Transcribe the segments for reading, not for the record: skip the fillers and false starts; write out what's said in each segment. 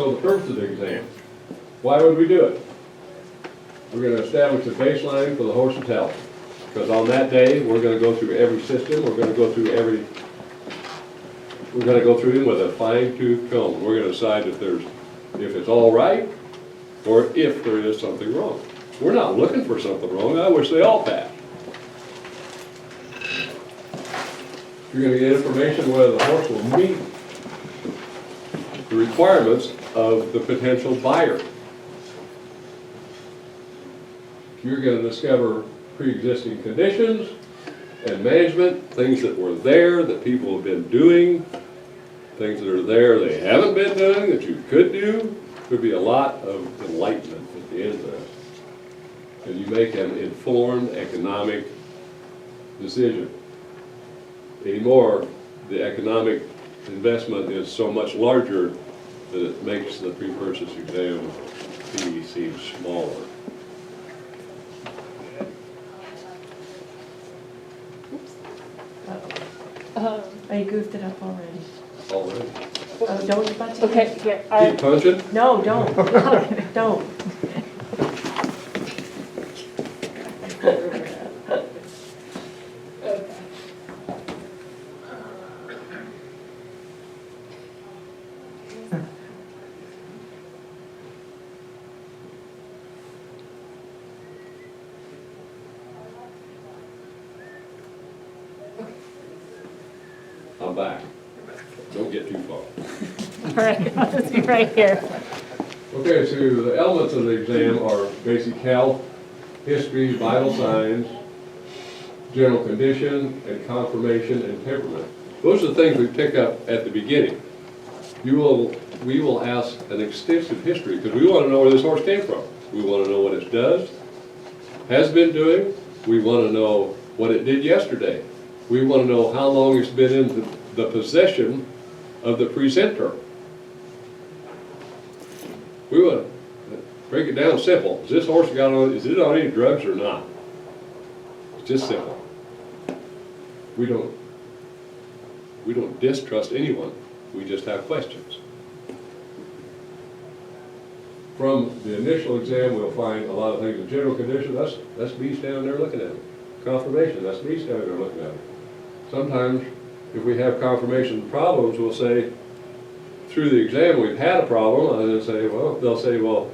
So the purpose of the exam, why would we do it? We're going to establish a baseline for the horse's health. Because on that day, we're going to go through every system, we're going to go through them with a fine-tooth comb. We're going to decide if it's all right, or if there is something wrong. We're not looking for something wrong. I wish they all passed. You're going to get information whether the horse will meet the requirements of the potential buyer. You're going to discover pre-existing conditions and management, things that were there that people have been doing, things that are there they haven't been doing that you could do. Could be a lot of enlightenment at the end of that. And you make an informed economic decision. Anymore, the economic investment is so much larger that it makes the pre-purchase exam fee seem smaller. I goofed it up already. Already. Don't you about to? Okay, here, Keep punching? No, don't. Don't. I'm back. Don't get too far. all right, I'll just be right here. Okay, so the elements of the exam are basic health, history, vital signs, general condition, and conformation and temperament. Those are the things we pick up at the beginning. We will ask an extensive history because we want to know where this horse came from. We want to know what it does, has been doing. We want to know what it did yesterday. We want to know how long it's been in the possession of the presenter. We want to break it down simple. Is this horse is it on any drugs or not? It's just simple. We don't distrust anyone. We just have questions. From the initial exam, we'll find a lot of things. The general condition, that's me standing there looking at it. Confirmation, that's me standing there looking at it. Sometimes, if we have confirmation problems, we'll say, through the exam, we've had a problem, and they'll say, well,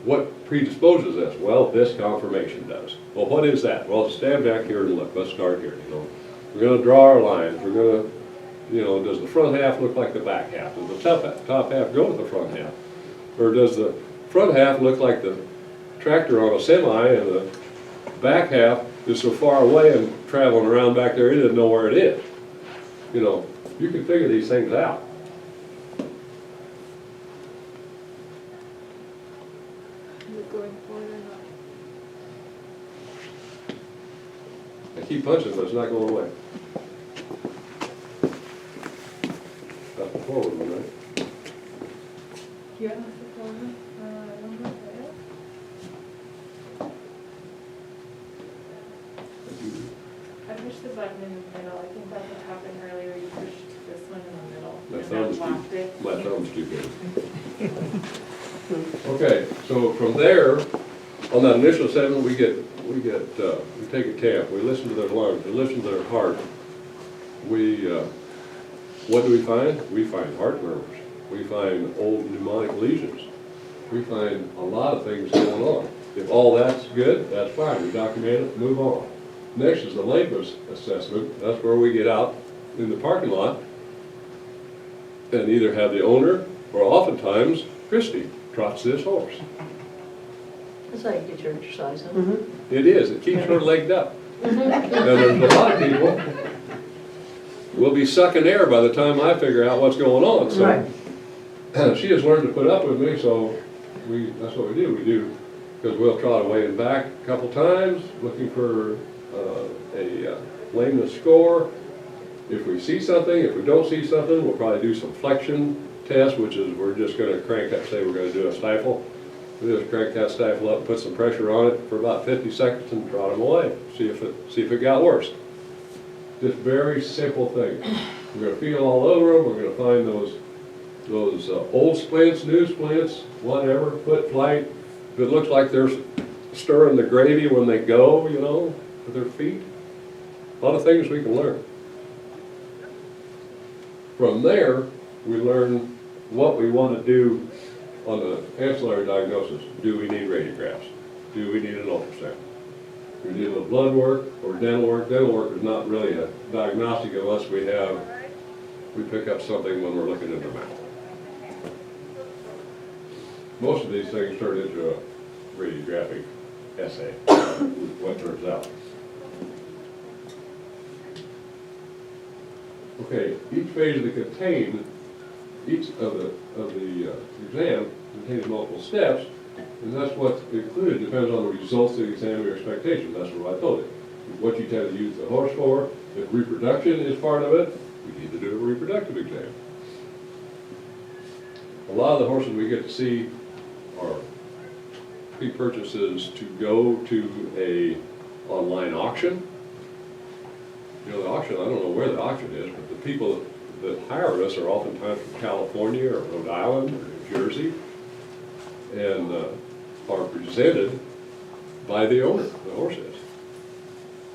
what predisposes this? Well, this confirmation does. Well, what is that? Well, stand back here and look. Let's start here. We're going to draw our lines. We're going to, does the front half look like the back half? Does the top half go with the front half? Or does the front half look like the tractor on a semi, and the back half is so far away and traveling around back there, he doesn't know where it is? You can figure these things out. I keep punching, but it's not going away. That's the forward one, right? Yeah, that's the forward. I pushed the button in the middle. I think that's what happened earlier. You pushed this one in the middle. My thumb's too big. Okay, so from there, on that initial assessment, we take a camp. We listen to their lungs. We listen to their heart. What do we find? We find heart murmurs. We find old pneumonic lesions. We find a lot of things going on. If all that's good, that's fine. We document it, move on. Next is the labors assessment. That's where we get out in the parking lot and either have the owner, or oftentimes Christy, trots this horse. That's how you get your exercise, huh? Mm-hmm. It is. It keeps her legged up. And there's a lot of people will be sucking air by the time I figure out what's going on. So Right. She has learned to put up with me, so that's what we do. We do, because we'll trot away and back a couple times looking for a lameness score. If we see something, if we don't see something, we'll probably do some flexion test, which is we're just going to crank up, say we're going to do a stifle. We just crank that stifle up and put some pressure on it for about 50 seconds and trot them away. See if it got worse. Just very simple thing. We're going to feel all over them. We're going to find those old splints, new splints, whatever, foot flight. If it looks like they're stirring the gravy when they go, you know, with their feet. A lot of things we can learn. From there, we learn what we want to do on the ancillary diagnosis. Do we need radiographs? Do we need an ultrasound? Do we need a little blood work or dental work? Dental work is not really a diagnostic unless we pick up something when we're looking in the mouth. Most of these things turn into a radiographic essay, what turns out. Okay, each phase of the exam contains multiple steps, and that's what's included depends on the results of the exam or your expectations. That's what I told you. What you tend to use the horse for. If reproduction is part of it, we need to do a reproductive exam. A lot of the horses we get to see are pre-purchases to go to a online auction. You know, the auction, I don't know where the auction is, but the people that hire us are oftentimes from California or Rhode Island or New Jersey, and are presented by the owner, the horse is,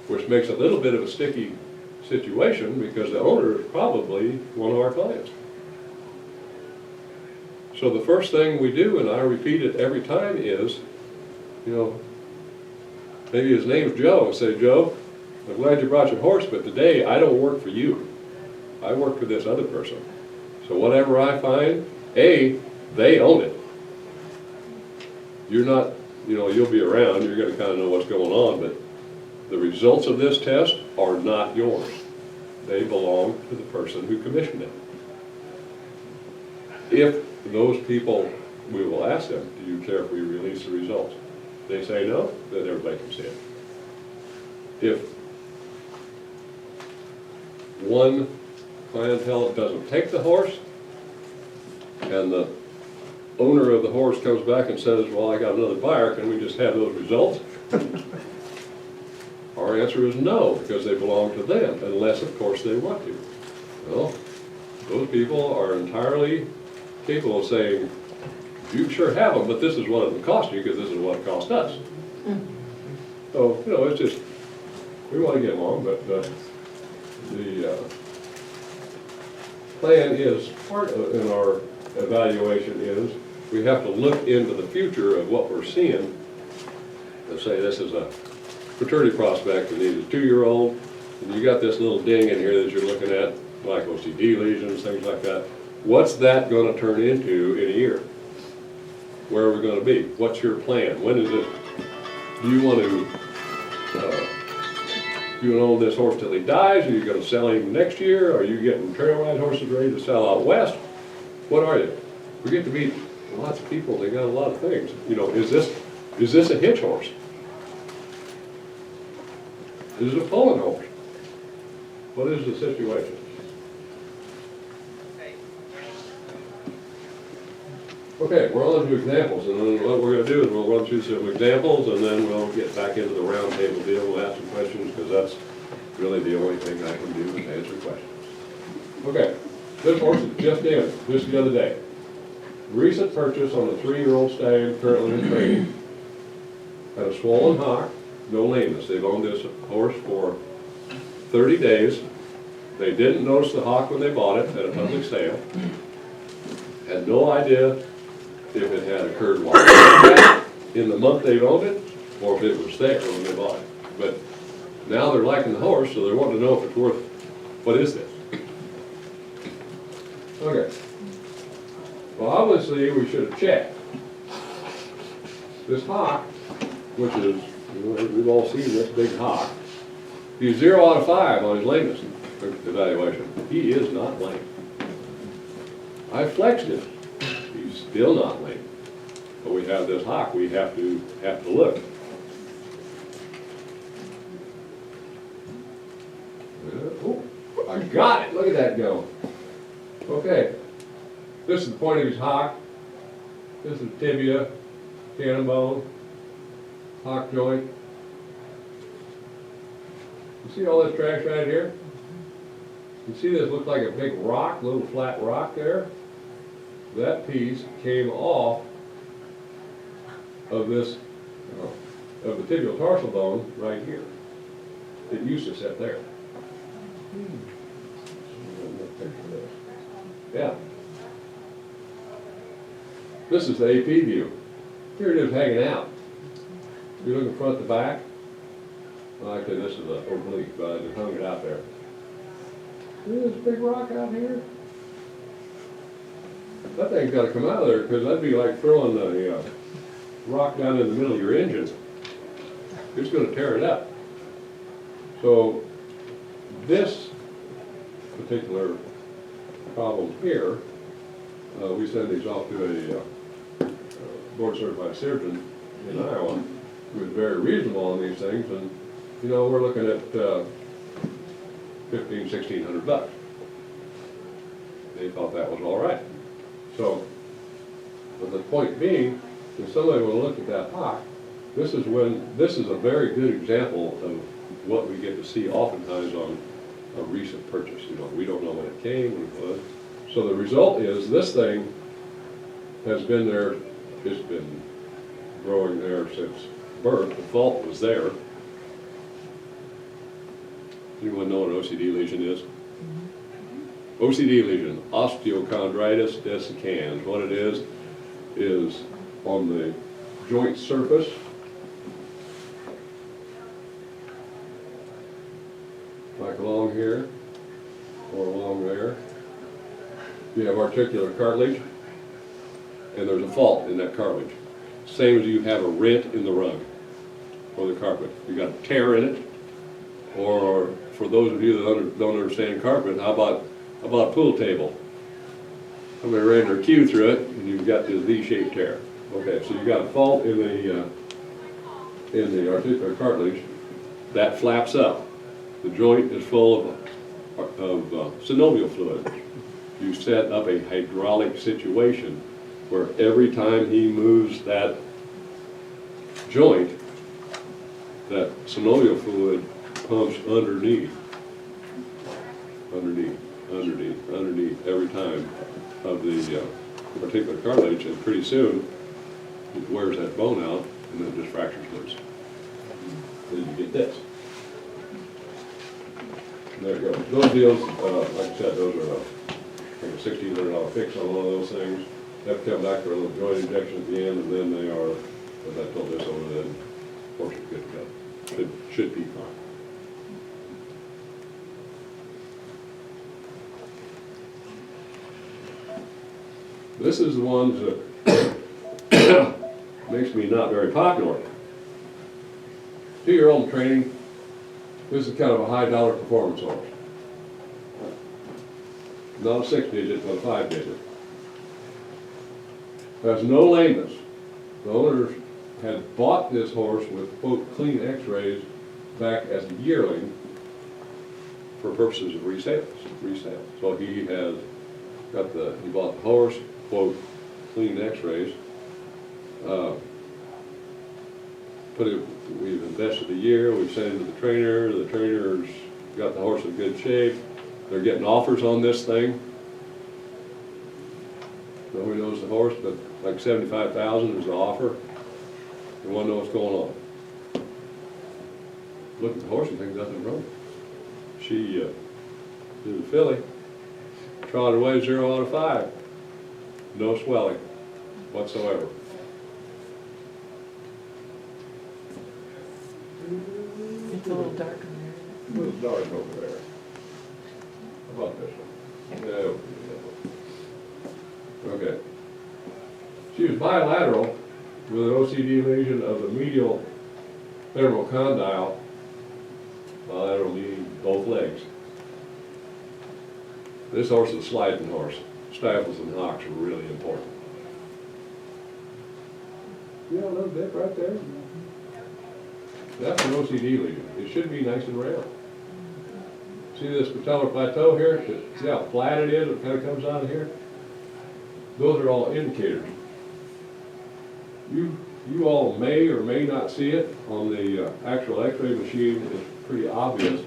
which makes a little bit of a sticky situation because the owner is probably one of our clients. So the first thing we do, and I repeat it every time, is, you know, maybe his name's Joe, and say, Joe, I'm glad you brought your horse, but today I don't work for you. I work for this other person. So whatever I find, A, they own it. You're not, you know, you'll be around, you're going to kind of know what's going on, but the results of this test are not yours. They belong to the person who commissioned it. If those people, we will ask them, do you care if we release the results? They say no, then everybody can see it. If one clientele doesn't take the horse, and the owner of the horse comes back and says, well, I got another buyer, can we just have those results? Our answer is no, because they belong to them, unless, of course, they want to. Well, those people are entirely capable of saying, you sure have them, but this is what it would cost you, because this is what it cost us. So, you know, it's just, we want to get along, but the plan is, part of, in our evaluation is, we have to look into the future of what we're seeing, and say this is a paternity prospect that needs a 2-year-old, and you got this little ding in here that you're looking at, like OCD lesions, things like that. What's that going to turn into in a year? Where are we going to be? What's your plan? When is it? Do you want to own this horse till he dies? Are you going to sell him next year? Are you getting trail ride horses ready to sell out west? What are you? We get to meet lots of people. They got a lot of things. You know, is this a hitch horse? Is it a pulling horse? What is the situation? Okay, we're on to examples, and then what we're going to do is we'll run through some examples, and then we'll get back into the round table deal. We'll ask some questions, because that's really the only thing I can do is answer questions. Okay, this horse is just in, just the other day. Recent purchase on a 3-year-old stallion currently in training. Had a swollen hock, no lameness. They've owned this horse for 30 days. They didn't notice the hock when they bought it at a public sale. Had no idea if it had occurred while in the month they've owned it, or if it was there when they bought it. But now they're liking the horse, so they want to know if it's worth, what is this? Okay. Well, obviously, we should have checked. This hock, which is, you know, we've all seen this big hock, he's 0 out of 5 on his lameness evaluation. He is not lame. I flexed him. He's still not lame. But we have this hock. We have to look. Oh, I got it. Look at that go. Okay. This is the point of his hock. This is tibia, cannon bone, hock joint. You see all this trash right here? You see this look like a big rock, little flat rock there? that piece came off of this, of the tibial tarsal bone right here. It used to sit there. Yeah. This is the AP view. Here it is hanging out. You're looking front to back. Well, actually, this is an oblique, but I just hung it out there. See this big rock out here? That thing's got to come out of there, because that'd be like throwing a rock down in the middle of your engine. It's going to tear it up. So this particular problem here, we send these off to a board-certified surgeon in Iowa who is very reasonable on these things, and you know, we're looking at $1,500–1,600. They thought that was all right. So, but the point being, if somebody will look at that hock, this is a very good example of what we get to see oftentimes on a recent purchase. You know, we don't know when it came, when it was. So the result is this thing has been there, it's been growing there since birth. The fault was there. Anyone know what an OCD lesion is? OCD lesion, osteochondritis dissecans. What it is on the joint surface, like along here or along there, you have articular cartilage, and there's a fault in that cartilage. Same as you have a rent in the rug or the carpet. You got a tear in it, or for those of you that don't understand carpet, how about a pool table? Somebody ran their cue through it, and you've got this V-shaped tear. Okay, so you got a fault in the articular cartilage that flaps up. The joint is full of synovial fluid. You set up a hydraulic situation where every time he moves that joint, that synovial fluid pumps underneath every time of the particular cartilage, and pretty soon it wears that bone out and then it just fractures loose. Then you get this. There you go. Those deals, like I said, those are like a $1,600 fix on one of those things. They have to come back for a little joint injection at the end, and then they are, as I told this owner, then horse is good to go. Should be fine. This is the ones that makes me not very popular. 2-year-old training. This is kind of a high dollar performance horse. Not a 6-digit, but a 5-digit. Has no lameness. The owners had bought this horse with, quote, clean x-rays back as a yearling for purposes of resale. So he has got he bought the horse, quote, clean x-rays. We've invested a year, we've sent him to the trainer's got the horse in good shape. They're getting offers on this thing. Nobody knows the horse, but like $75,000 is the offer. You want to know what's going on. Look at the horse and think nothing wrong. She is a filly, trotted away 0 out of 5. No swelling whatsoever. It's a little dark in there. A little dark over there. How about this one? No. Okay. She was bilateral with an OCD lesion of the medial femoral condyle. Bilateral meaning both legs. This horse is a sliding horse. Stifles and hocks are really important. Yeah, a little dip right there. That's an OCD lesion. It should be nice and round. See this patellar plateau here? See how flat it is? It kind of comes out of here. Those are all indicators. You all may or may not see it on the actual x-ray machine. It's pretty obvious.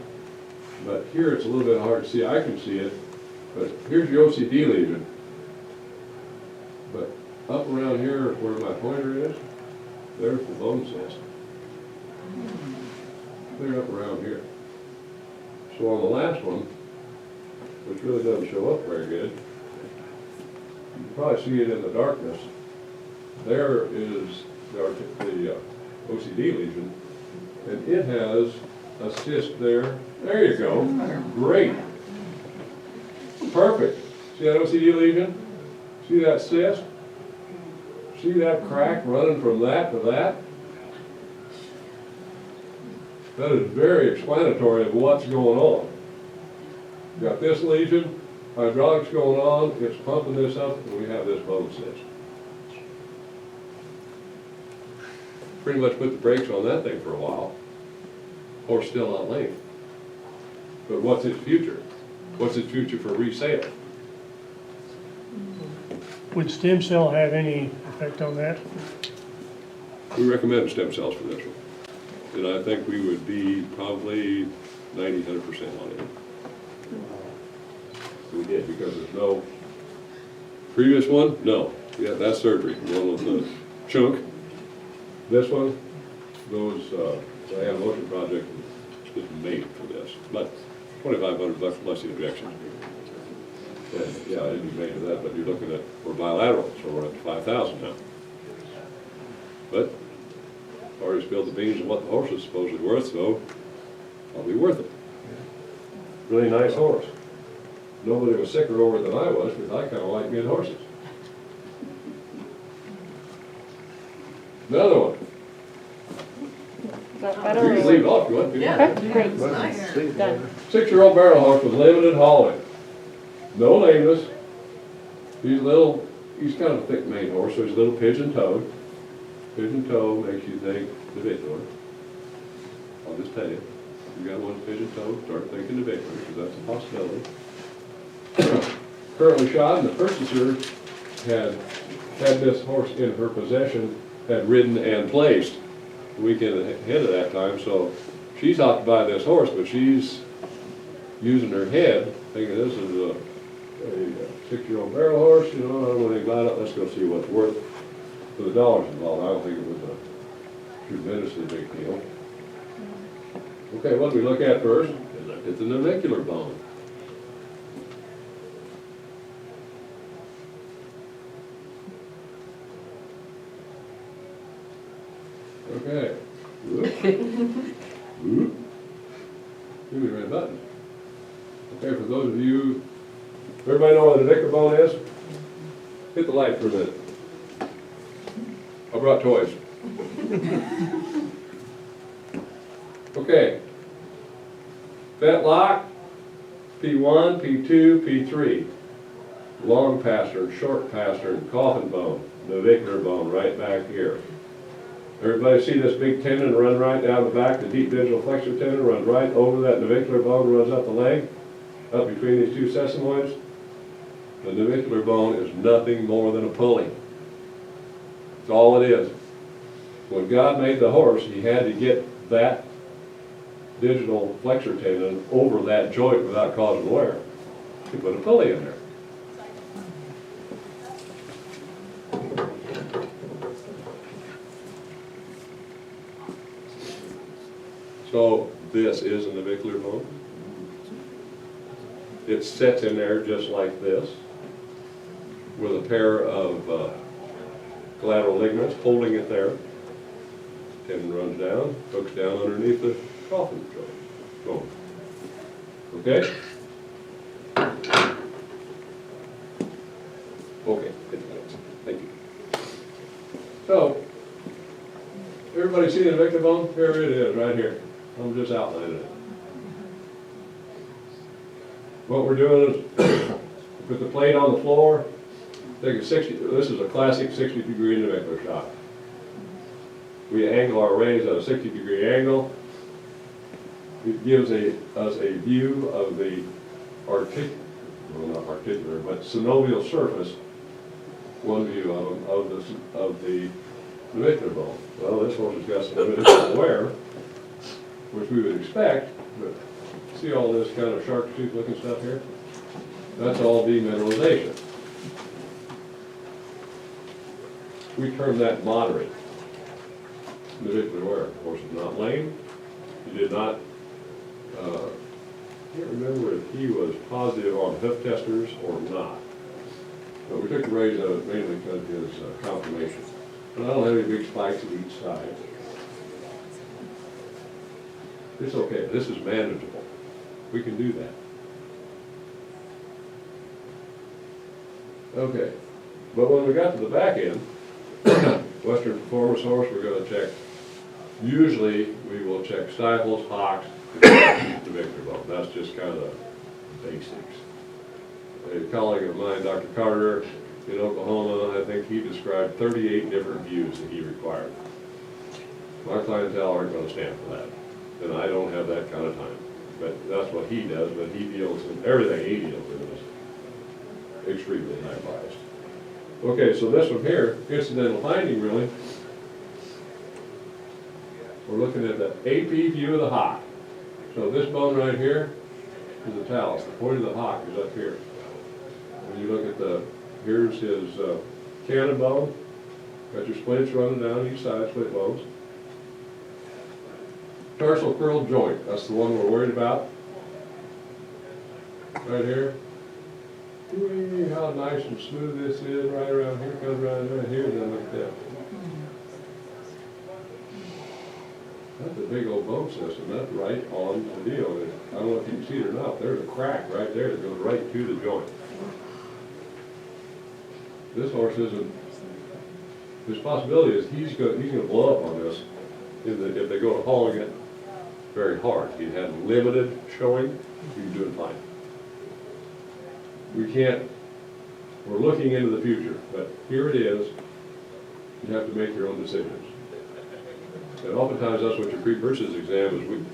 But here it's a little bit hard to see. I can see it. But here's your OCD lesion. But up around here where my pointer is, there's the bone cyst. Clear up around here. So on the last one, which really doesn't show up very good, you can probably see it in the darkness. There is the OCD lesion, and it has a cyst there. There you go. Great. Perfect. See that OCD lesion? See that cyst? See that crack running from that to that? That is very explanatory of what's going on. You got this lesion, hydraulics going on, it's pumping this up, and we have this bone cyst. Pretty much put the brakes on that thing for a while. Horse still not lame. But what's its future? What's its future for resale? Would stem cell have any effect on that? We recommend stem cells for this one. And I think we would be probably 90–100% on it. We did, because there's no, previous one, no. Yeah, that's surgery, the one with the chunk. This one, those, I have a motion project that's made for this, but $2,500 plus the injection. And yeah, I didn't made to that, but you're looking at, we're bilateral, so we're up to 5,000 now. But already spilled the beans of what the horse is supposedly worth, so probably worth it. Really nice horse. Nobody was sicker over it than I was, because I kind of like good horses. Another one. Is that You better? can leave it off if you want to. Okay, great. Nice. Done. 6-year-old barrel horse with limited hauling. No lameness. He's little, he's kind of a thick maned horse, so he's a little pigeon-toed. Pigeon-toe makes you think navicular. I'll just tell you, if you got one pigeon-toed, start thinking navicular, because that's a possibility. Currently shod, and the purchaser had this horse in her possession, had ridden and placed the weekend ahead of that time, so she's out to buy this horse, but she's using her head, thinking this is a 6-year-old barrel horse, you know, I don't know anything about it, let's go see what's worth for the dollars involved. I don't think it was a tremendously big deal. Okay, what do we look at first? It's the navicular bone. Okay. Whoop. Whoop. Give me the red button. Okay, for those of you, everybody know what a navicular bone is? Hit the light for a minute. I brought toys. Okay. Fetlock, P1, P2, P3. Long pastern, short pastern, coffin bone, navicular bone right back here. Everybody see this big tendon run right down the back, the deep digital flexor tendon runs right over that navicular bone, runs up the leg, up between these two sesamoids. The navicular bone is nothing more than a pulley. That's all it is. When God made the horse, he had to get that digital flexor tendon over that joint without causing wear. He put a pulley in there. So this is a navicular bone. It sits in there just like this, with a pair of collateral ligaments holding it there. Tendon runs down, hooks down underneath the coffin joint. Okay? Okay, thank you. So, everybody see the navicular bone? Here it is, right here. I'm just outlining it. What we're doing is put the plate on the floor, take a 60, this is a classic 60-degree navicular shot. We angle our rays at a 60-degree angle. It gives us a view of the not articular, but synovial surface, one view of the navicular bone. Well, this horse has got some navicular wear, which we would expect, but see all this kind of shark tooth looking stuff here? That's all demineralization. we term that moderate. Individually aware, the horse is not lame, he did not, I can't remember if he was positive on hoof testers or not. But we took the raise out of it mainly because of his conformation. And I don't have any big spikes at each side. It's okay, this is manageable. We can do that. Okay, but when we got to the back end, Western Performance horse, we're gonna check, usually we will check stifles, hocks, the Victor bone. That's just kind of the basics. A colleague of mine, Dr. Carter, in Oklahoma, I think he described 38 different views that he required. My clientele aren't gonna stand for that, and I don't have that kind of time. But that's what he does, but he deals in, everything he deals with is extremely high biased. Okay, so this one here, incidental finding really, we're looking at the AP view of the hock. So this bone right here is the talus, the point of the hock is up here. When you look at the, here's his cannon bone, got your splits running down each side, split bones. Tarsal curled joint, that's the one we're worried about. Right here. Whee, how nice and smooth this is, right around here, comes right here, then look at that. That's a big old bone system, that's right on the deal. I don't know if you can see it or not, there's a crack right there that goes right to the joint. This horse isn't, his possibility is he's gonna blow up on this if they go to hauling it very hard. He had limited showing, he's doing fine. We can't, we're looking into the future, but here it is. You have to make your own decisions. And oftentimes that's what your pre-purchase exam is.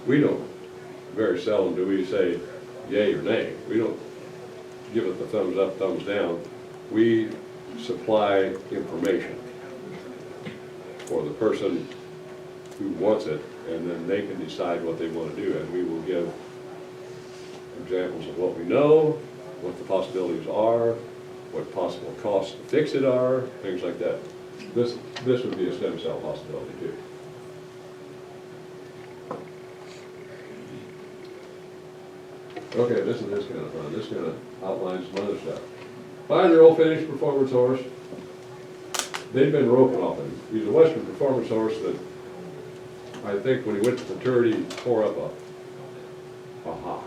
We don't, very seldom do we say yay or nay. We don't give it the thumbs up, thumbs down. We supply information for the person who wants it, and then they can decide what they want to do. And we will give examples of what we know, what the possibilities are, what possible costs to fix it are, things like that. This would be a stem cell possibility too. Okay, this is kind of fun. This kind of outlines some other stuff. 5-year-old finished performance horse. They've been roping off him. He's a Western performance horse that I think when he went to maturity, he tore up a hock.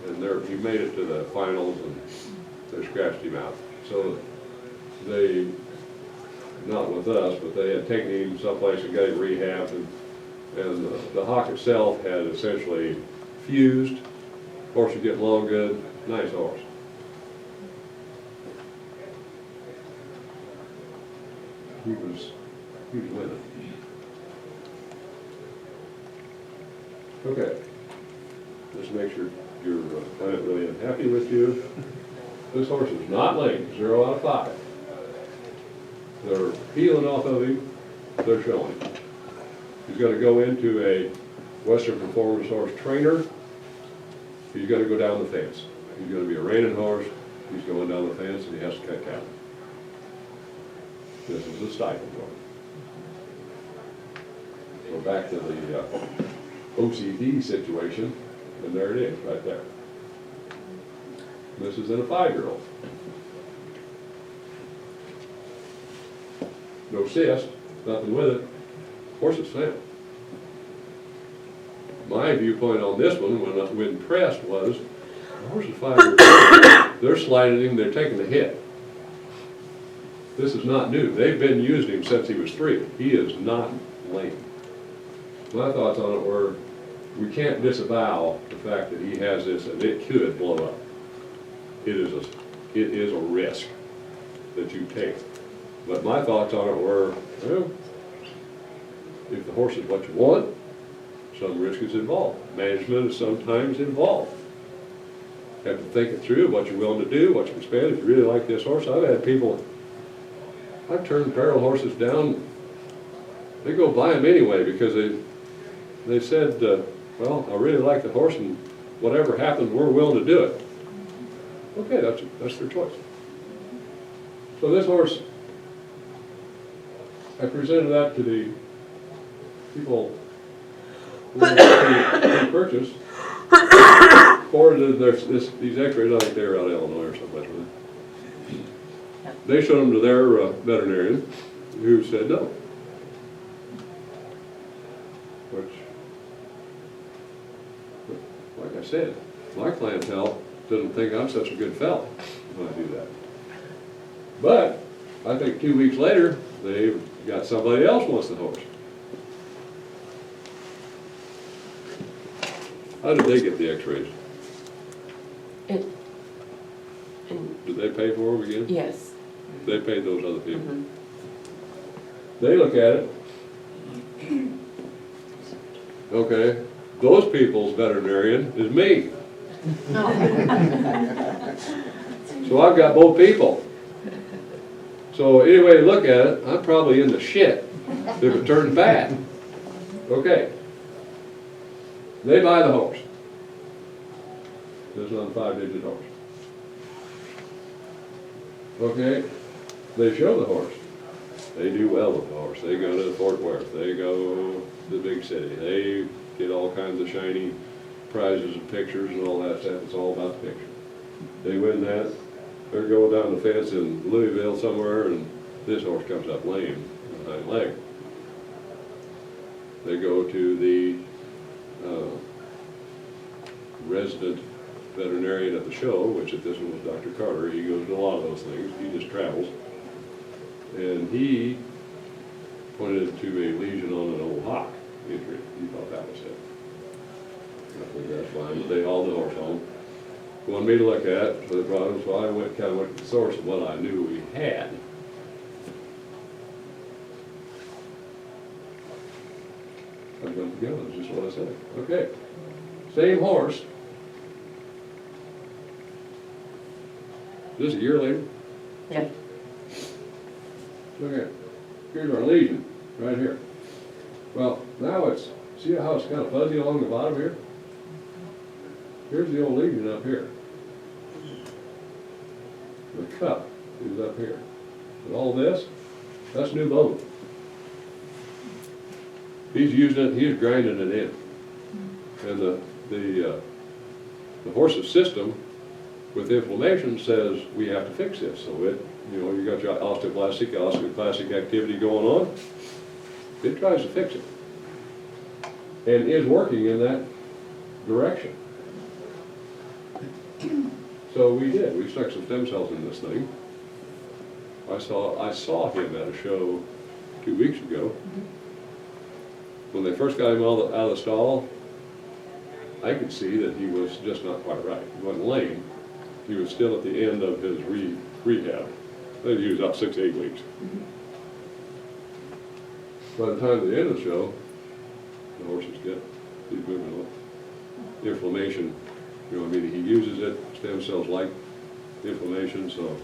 And he made it to the finals and they scratched him out. So they, not with us, but they had taken him someplace and got him rehabbed, and the hock itself had essentially fused. Horse would get along good, nice horse. He was winning. Okay, just make sure your client really unhappy with you. This horse is not lame, 0 out of 5. They're peeling off of him, they're showing. He's going to go into a Western Performance horse trainer. He's going to go down the fence. He's going to be a reining horse. He's going down the fence and he has to cut cattle. This is a stifle joint. Go back to the OCD situation, and there it is, right there. This is in a 5-year-old. No cyst, nothing with it. Horse is sound. My viewpoint on this one, when pressed, was the horse is 5 years old. They're sliding him, they're taking the hit. This is not new. They've been using him since he was 3. He is not lame. My thoughts on it were, we can't disavow the fact that he has this and it could blow up. It is a risk that you take. But my thoughts on it were, well, if the horse is what you want, some risk is involved. Management is sometimes involved. You have to think it through, what you're willing to do, what you can spend. If you really like this horse, I've had people, I've turned barrel horses down. They go buy them anyway because they said, well, I really like the horse and whatever happens, we're willing to do it. Okay, that's their choice. So this horse, I presented that to the people who purchase, forwarded these x-rays, I think they were out of Illinois or something. They showed them to their veterinarian, who said no. Which, like I said, my clientele doesn't think I'm such a good fella when I do that. But I think 2 weeks later, they've got somebody else wants the horse. How did they get the x-rays? Did they pay for them again? Yes. They paid those other people. Mhm. They look at it. Okay, those people's veterinarian is me. So I've got both people. So any way you look at it, I'm probably in the shit if it turns bad. Okay. They buy the horse. This is on a 5-digit horse. Okay. They show the horse. They do well with the horse. They go to Fort Worth. They go to the big city. They get all kinds of shiny prizes and pictures and all that stuff. It's all about the picture. They win that. They're going down the fence in Louisville somewhere, and this horse comes up lame in the hind leg. They go to the resident veterinarian at the show, which at this one was Dr. Carter. He goes to a lot of those things. He just travels. And he pointed to a lesion on an old hock injury. He thought that was it. I think that's fine, but they hauled the horse home. Wanted me to look at for the problem, so I went to the source of what I knew we had. I jumped the gun, that's just what I said. Okay, same horse. This a year later? Yeah. Okay, here's our lesion, right here. Well, now it's, see how it's kind of fuzzy along the bottom here? Here's the old lesion up here. The cup is up here. And all this, that's new bone. He's using it, he's grinding it in. And the horse's system with inflammation says we have to fix this. So it, you know, you got your osteoclastic activity going on. It tries to fix it. And is working in that direction. So we did. We stuck some stem cells in this thing. I saw him at a show 2 weeks ago. When they first got him out of the stall, I could see that he was just not quite right. He wasn't lame. He was still at the end of his rehab. He was out 6 to 8 weeks. By the time of the end of the show, the horse is good. He's moving along. Inflammation, you know, I mean, he uses it. Stem cells like inflammation, so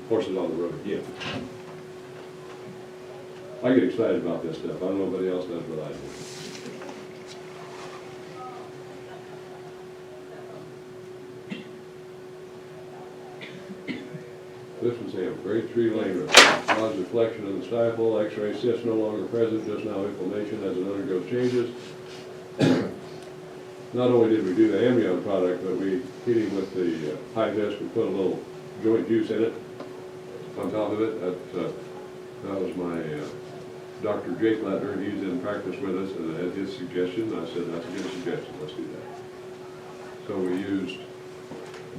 horse is on the road again. I get excited about this stuff. I don't know if anybody else does, but I do. This was him, grade 3 lameness. Positive flexion of the stifle, x-ray cyst no longer present, just now inflammation as it undergoes changes. Not only did we do the amnion product, but we hit him with the high disc. We put a little joint juice in it on top of it. That was my Dr. Jake Letner. He's in practice with us, and at his suggestion, I said, that's a good suggestion, let's do that. So we used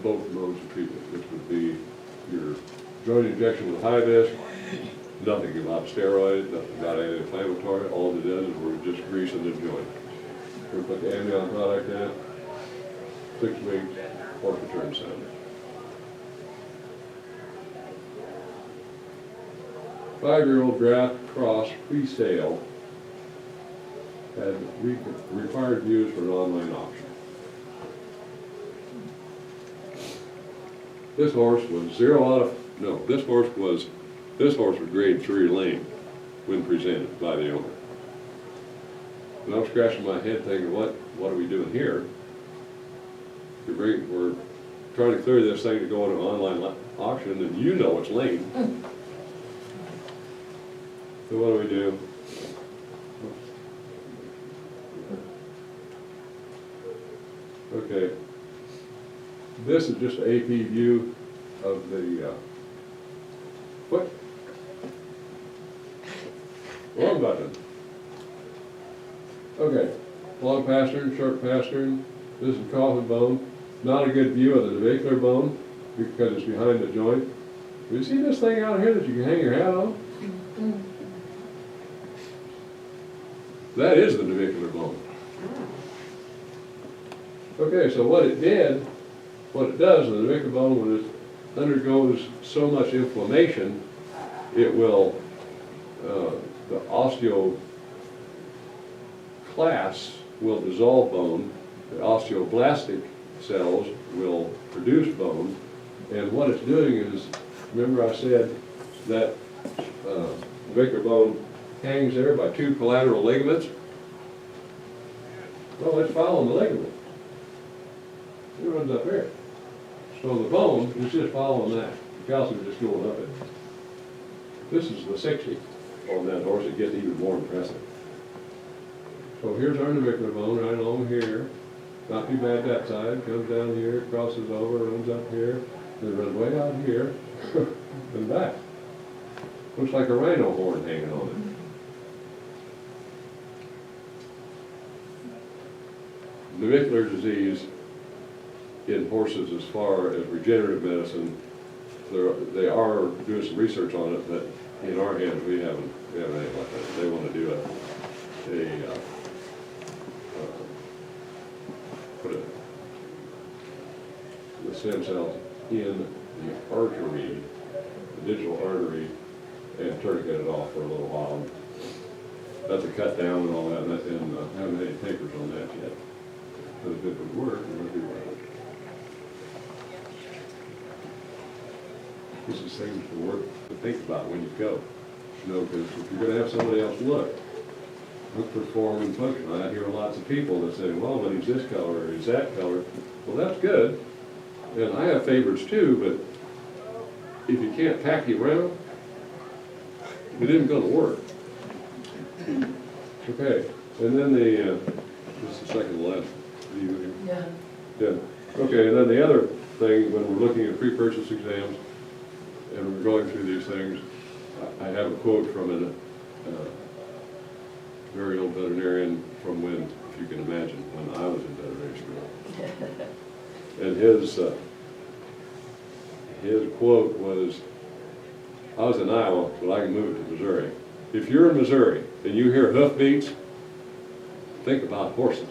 both modes of treatment, which would be your joint injection with high disc, nothing about steroids, nothing about anti-inflammatory. All it does is we're just greasing the joint. We put the amnion product in it, 6 weeks, horse return sound. 5-year-old draft cross pre-sale had required views for an online auction. This horse was this horse was grade 3 lame when presented by the owner. And I'm scratching my head thinking, what are we doing here? We're trying to clear this thing to go on an online auction, and you know it's lame. So what do we do? Okay. This is just an AP view of the foot. Long button. Okay, long pastern, short pastern. This is coffin bone. Not a good view of the navicular bone because it's behind the joint. You see this thing out here that you can hang your hat on? That is the navicular bone. Okay, so what it does, the navicular bone, when it undergoes so much inflammation, it will, the osteoclast will dissolve bone, the osteoblastic cells will produce bone, and what it's doing is, remember I said that navicular bone hangs there by two collateral ligaments? Well, it's following the ligament. It runs up here. So the bone is just following that. The calcium is just going up it. This is the 60 on that horse. It gets even more impressive. So here's our navicular bone right along here. Not too bad that side. Comes down here, crosses over, runs up here, then runs way out here, and back. Looks like a rhino horn hanging on it. Navicular disease in horses, as far as regenerative medicine, they are doing some research on it, but in our hands we haven't anything like that. They want to do put the stem cells in the artery, the digital artery, and tourniquet it off for a little while. That's a cut down and all that, and haven't had any papers on that yet. But if it would work, it would be worth it. This is things to work, to think about when you go. You know, because if you're going to have somebody else look for form and function. I hear lots of people that say, well, but he's this color or he's that color. Well, that's good. And I have favorites too, but if you can't tack him around, it isn't going to work. Okay, and then this is the second to last view here. Yeah. Yeah. Okay, and then the other thing, when we're looking at pre-purchase exams and we're going through these things, I have a quote from a very old veterinarian from when, if you can imagine, when I was in veterinary school. And his quote was, I was in Iowa, but I can move it to Missouri. If you're in Missouri and you hear hoofbeats, think about horses,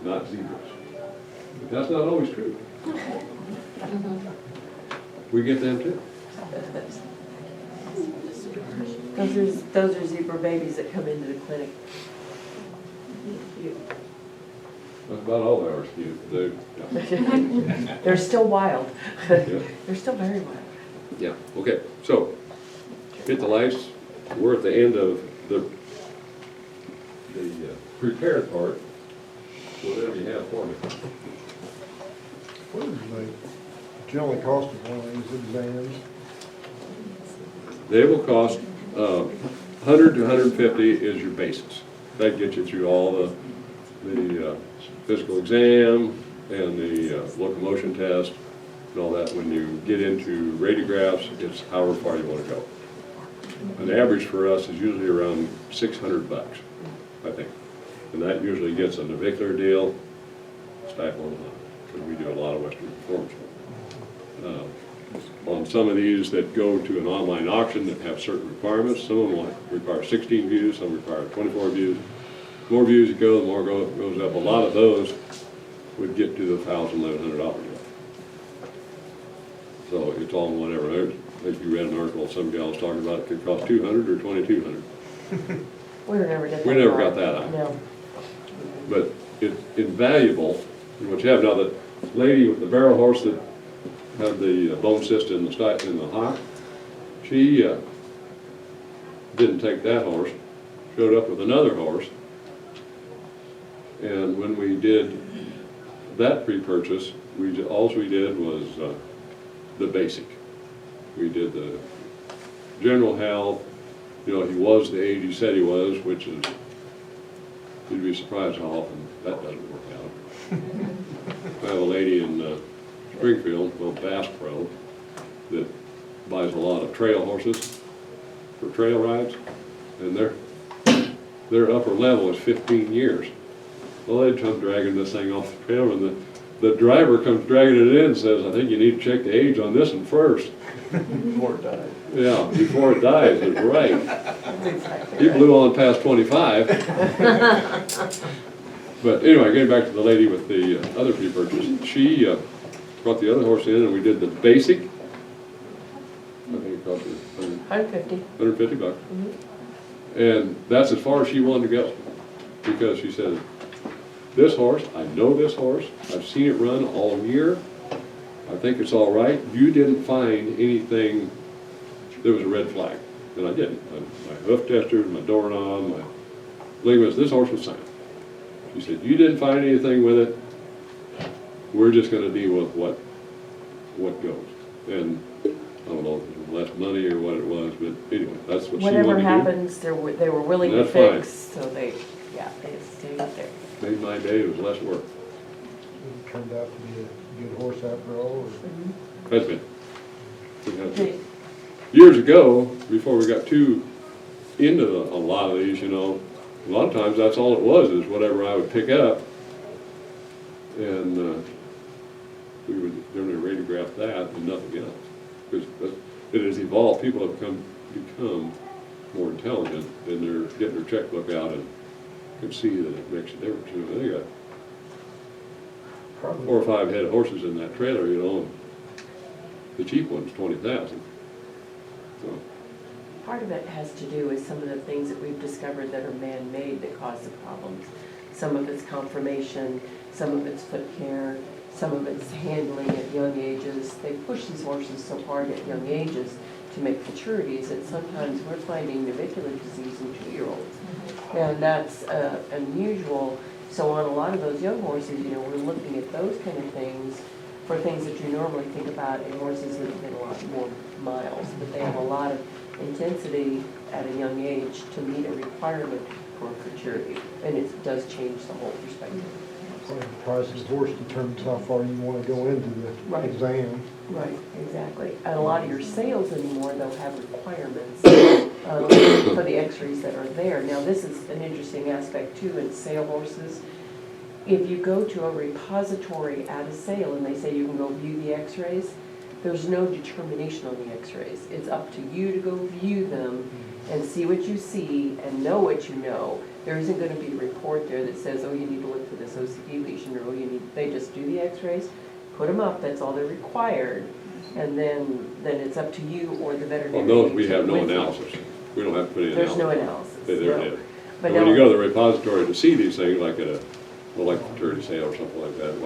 not zebras. But that's not always true. We get them too. Those are zebra babies that come into the clinic. That's about all they are, Steve. Yeah. They're still wild. Yeah. They're still very wild. Yeah, okay, so, hit the lights. We're at the end of the prepared part. So whatever you have for me. What is the generally cost of one of these exams? They will cost, 100 to 150 is your basis. That gets you through all the physical exam and the locomotion test and all that. When you get into radiographs, it's however far you want to go. An average for us is usually around $600, I think. And that usually gets a navicular deal, stifle, because we do a lot of Western performance. On some of these that go to an online auction that have certain requirements, some of them require 16 views, some require 24 views. The more views you go, the more goes up. A lot of those would get to the $1,000, $1,100. So it's all in whatever. I think you read an article some gal was talking about it could cost $200 or $2,200. We never got that. We never got that out. No. But it's invaluable in what you have. Now, the lady with the barrel horse that had the bone cyst in the hock, she didn't take that horse, showed up with another horse, and when we did that pre-purchase, all we did was the basic. We did the general health, You know, he was the age he said he was, which is, you'd be surprised how often that doesn't work out. I have a lady in Springfield, well, Bass Pro, that buys a lot of trail horses for trail rides, and their upper level is 15 years. Well, they come dragging this thing off the trail, and the driver comes dragging it in and says, I think you need to check the age on this one first. Before it died. Yeah, before it dies, that's right. He blew on past 25. But anyway, getting back to the lady with the other pre-purchase, she brought the other horse in and we did the basic. I think it cost her 150. 150 bucks. And that's as far as she wanted to go. Because she said, this horse, I know this horse, I've seen it run all year, I think it's all right. You didn't find anything that was a red flag. And I didn't. My hoof testers, my doorknob, my ligaments, this horse was sound. She said, you didn't find anything with it, we're just gonna deal with what goes. And I don't know if it was less money or what it was, but anyway, that's what she wanted to do. Whatever happens, they were willing to That's fine. fix, so they stayed there. Made my day, it was less work. It turned out to be a good horse after all, or? Has been. It has been. Years ago, before we got too into a lot of these, you know, a lot of times that's all it was, is whatever I would pick up. And we would generally radiograph that and nothing else. Because it has evolved, people have become more intelligent, and they're getting their checkbook out and can see that it makes a difference. You know, they got Probably. 4 or 5 head of horses in that trailer, you know, and the cheap one's 20,000. So, Part of it has to do with some of the things that we've discovered that are man-made that cause the problems. Some of it's conformation, some of it's foot care, some of it's handling at young ages. They push these horses so hard at young ages to make maturities that sometimes we're finding navicular disease in 2-year-olds. And that's unusual. So on a lot of those young horses, you know, we're looking at those kind of things for things that you normally think about in horses that have been a lot more miles, but they have a lot of intensity at a young age to meet a requirement for maturity, and it does change the whole perspective. The price of the horse determines how far you want to go into the Right. exam. Right, exactly. And a lot of your sales anymore, though, have requirements for the x-rays that are there. Now, this is an interesting aspect, too, in sale horses. If you go to a repository at a sale and they say you can go view the x-rays, there's no determination on the x-rays. It's up to you to go view them and see what you see and know what you know. There isn't going to be a report there that says, oh, you need to look for this OCD lesion, or oh, you need, they just do the x-rays, put them up, that's all they're required, and then it's up to you or the veterinarian. on those, we have no with you. analysis. We don't have to put any analysis. There's no analysis. There no. it is. But And when you now- go to the repository to see these things, like at a fraternity sale or something like that,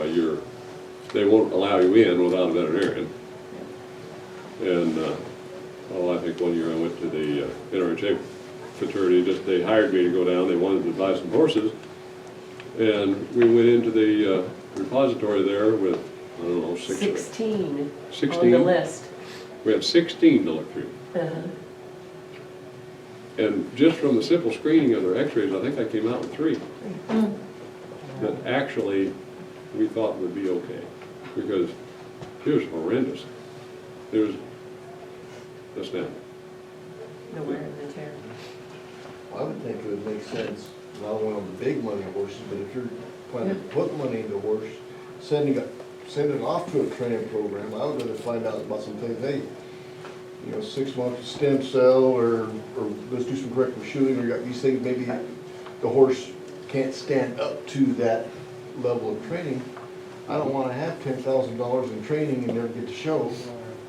they won't allow you in without a veterinarian. And, I think one year I went to the NRHA fraternity, they hired me to go down, they wanted to buy some horses. And we went into the repository there with, I don't know, 16 16? on the list. We had 16 to look through. Uh-huh. And just from the simple screening of their x-rays, I think I came out with 3 that actually we thought would be okay, because it was horrendous. It was astounding. No wear and tear. I would think it would make sense, not only on the big money horses, but if you're planning to put money into a horse, send it off to a training program, I would rather find out about some things, hey, 6 months stem cell, or let's do some corrective shooting, or you got these things, maybe the horse can't stand up to that level of training. I don't wanna have $10,000 in training and never get to show,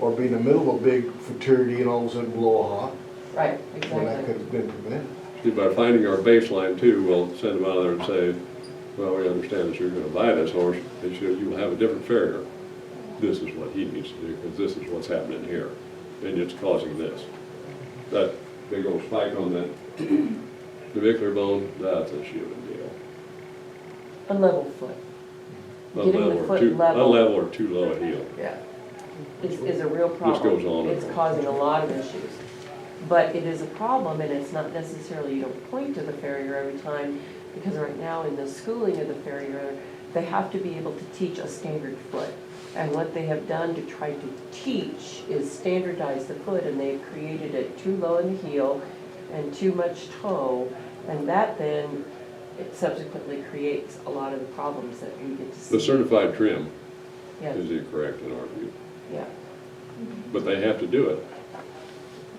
or be in the middle of a big fraternity and all of a sudden blow a hot, Right, when that exactly. could have been prevented. See, by finding our baseline too, we'll send them out there and say, well, we understand that you're gonna buy this horse, and you will have a different farrier. This is what he needs to do, because this is what's happening here, and it's causing this. That big old spike on that navicular bone, that's a shielding deal. A level foot. Getting the foot level. A level or too low a heel. Yeah. Is a real problem. goes on and It's on. causing a lot of issues. But it is a problem, and it's not necessarily, you don't point to the farrier every time, because right now in the schooling of the farrier, they have to be able to teach a standard foot. And what they have done to try to teach is standardize the foot, and they've created it too low in the heel and too much toe, and that then it subsequently creates a lot of the problems that we get to see. The certified trim Yes, is incorrect in our view, yeah. but they have to do it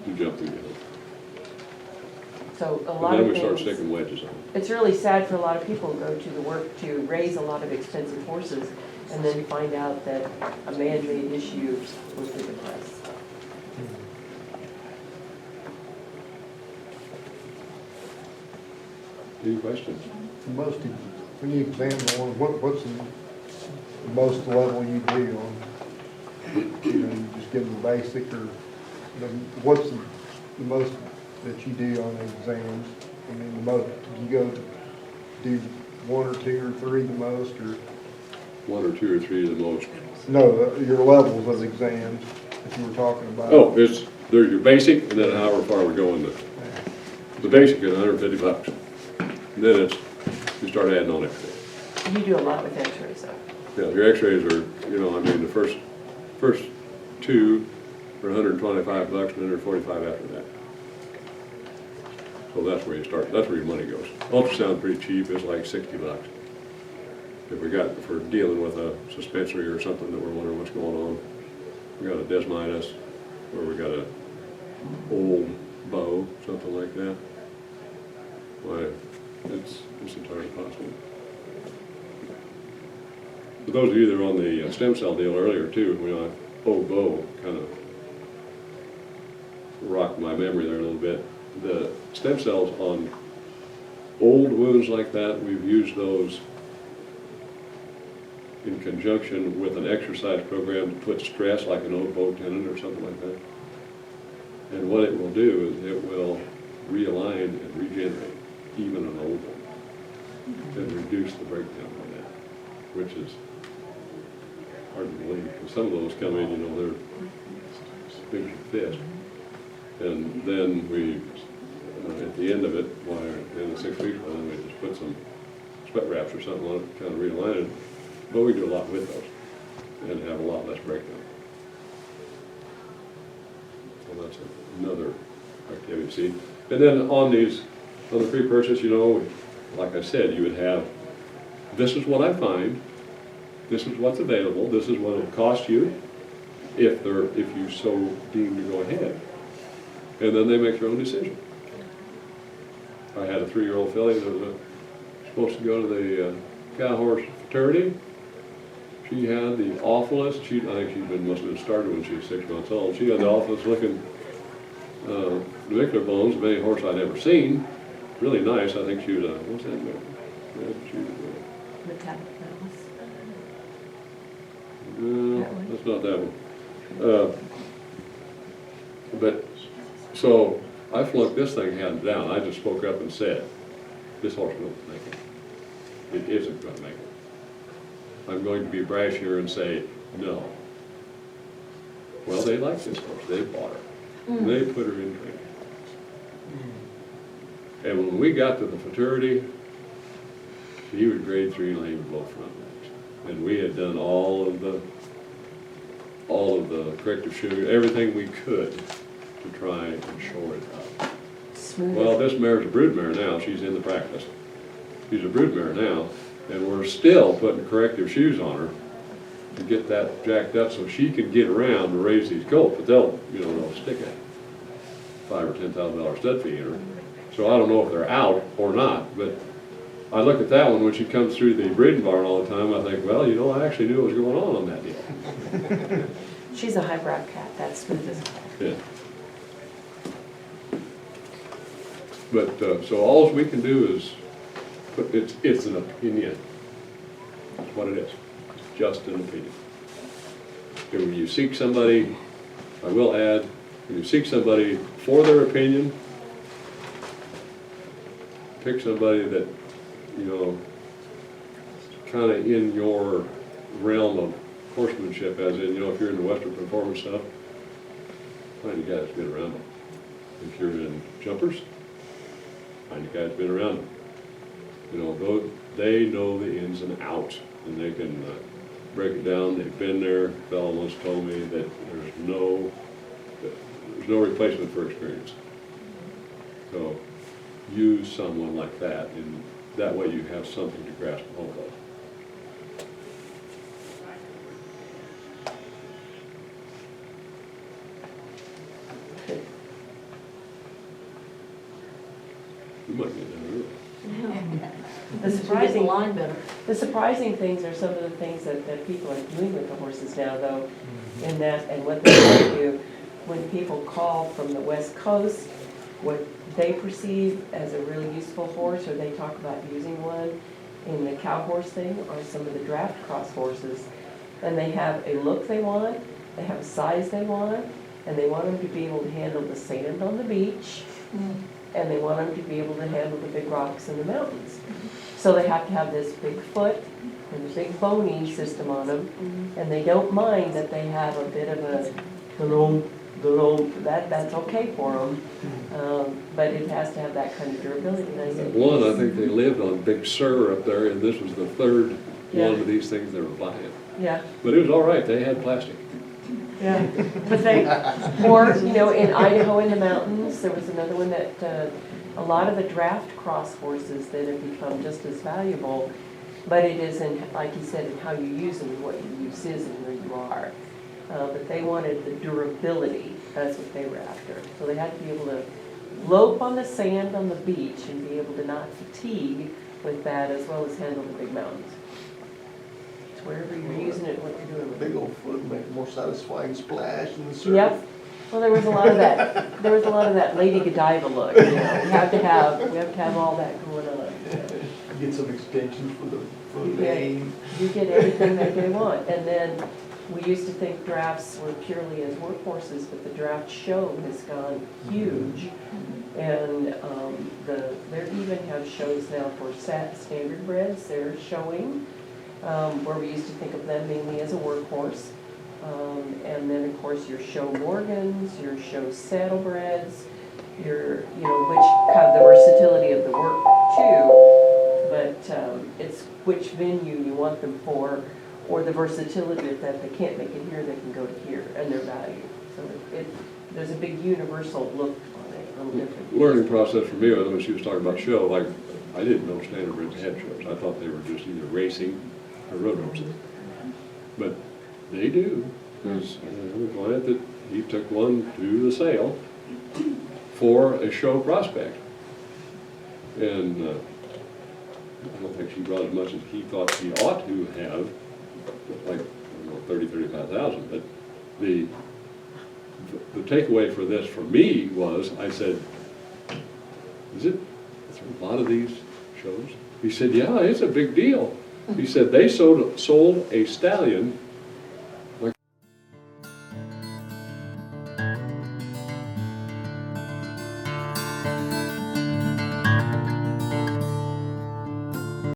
to jump through the hoop. So a And lot then of we start things, sticking wedges on it. it's really sad for a lot of people who go to the work to raise a lot of expensive horses and then find out that a man-made issue was the price. Any questions? Most, when you examine one, what's the most level you do on, you know, you just give them the basic, or what's the most that you do on exams? I mean, the most, you go do one or two or three the most, or, One or two or three the most. no, your levels of exams that you were talking about? Oh, there's your basic, and then however far we go in the basic is $150. And then you start adding on x-rays. You do a lot with x-rays though. Yeah, your x-rays are, the first two are $125 and $145 after that. So that's where you start, that's where your money goes. Ultrasound's pretty cheap, it's like $60. If we're dealing with a suspensory or something that we're wondering what's going on, we got a desmitis, or we got a old bow, something like that. Why, it's entirely possible. For those of you that are on the stem cell deal earlier too, old bow kind of rocked my memory there a little bit. The stem cells on old wounds like that, we've used those in conjunction with an exercise program to put stress, like an old bow tendon or something like that. And what it will do is it will realign and regenerate even an old one and reduce the breakdown on that, which is hard to believe, because some of those come in, they're big as a fist. And then we, at the end of it, in the 6 weeks, then we just put some sweat wraps or something on it, kind of realign it. But we do a lot with those and have a lot less breakdown. So that's another activity. See, and then on the pre-purchase, like I said, you would have, this is what I find, this is what's available, this is what it'll cost you if you so deem to go ahead. And then they make their own decision. I had a 3-year-old filly that was supposed to go to the cow horse fraternity. She had the awfulest, I think must have been started when she was 6 months old. She had the awfulest looking navicular bones of any horse I'd ever seen. Really nice. I think she was what's that? She was Metallic no, that's not that one. But, so, I flunked this thing hands down. I just spoke up and said, this horse won't make it. It isn't going to make it. I'm going to be brash here and say, no. Well, they like this horse. They bought her. And they put her in training. And when we got to the fraternity, she was grade 3 lame both front legs. And we had done all of the corrective shooting, everything we could to try and shore it up. Smooth. Well, this mare's a broodmare now. She's in the practice. She's a broodmare now, and we're still putting corrective shoes on her to get that jacked up so she can get around to raise these colts. But they'll stick a $5,000 or $10,000 stud fee in her. So I don't know if they're out or not, but I look at that one when she comes through the breeding barn all the time. I think, well, I actually knew what was going on that deal. She's a highbrow cat. That's smooth as a cat. Yeah. But so all we can do is, it's an opinion. That's what it is. It's just an opinion. And when you seek somebody, I will add, when you seek somebody for their opinion, pick somebody that, kind of in your realm of horsemanship, as in, if you're in the Western performance stuff, find a guy that's been around them. If you're in jumpers, find a guy that's been around them. You know, they know the ins and outs, and they can break it down. They've been there. A fellow once told me that there's no replacement for experience. So use someone like that, and that way you have something to grasp a hold of. You might get down early. The The surprising, line better. the surprising things are some of the things that people are doing with the horses now, though, in that, and what they want to do. When people call from the West Coast, what they perceive as a really useful horse, or they talk about using one in the cow horse thing, are some of the draft cross horses. And they have a look they want, they have a size they want, and they want them to be able to handle the sand on the beach, and they want them to be able to handle the big rocks in the mountains. So they have to have this big foot and a big bony system on them, and they don't mind that they have a bit of a that's okay for them, but it has to have that kind of durability. And I said, One, I think they lived on Big Sur up there, and this was the third Yeah. one of these things they were buying. yeah, But it was all right, they had plastic. yeah, but they, or, you know, in Idaho in the mountains, there was another one that, a lot of the draft cross horses that have become just as valuable, but it is in, like you said, in how you use them, and what your use is and where you are. But they wanted the durability, that's what they were after. So they had to be able to lope on the sand on the beach and be able to not fatigue with that, as well as handle the big mountains. It's wherever you're using it, what you're doing with it. Big old foot make a more satisfying splash in the surf. Yep. Well, there was a lot of that. There was a lot of that Lady Godiva look. You know, we have to have all that going on. Get some extensions for the Yeah. name. You get everything that they want. And then we used to think drafts were purely as workhorses, but the draft show has gone huge. And they even have shows now for standard breds. They're showing where we used to think of them mainly as a workhorse. And then, of course, your show Morgans, your show saddlebreds, which have the versatility of the work too, but it's which venue you want them for, or the versatility of that they can't make it here, they can go to here, and their value. So there's a big universal look on it, a little different. Learning process for me, when she was talking about show, like, I didn't know standardbreds had shows. I thought they were just either racing or road racing. But they do. There's a client that he took one to the sale for a show prospect. And I don't think she brought as much as he thought she ought to have, like, I don't know, 30, 35,000. But the takeaway for this for me was, I said, is there a lot of these shows? He said, yeah, it's a big deal. He said they sold a stallion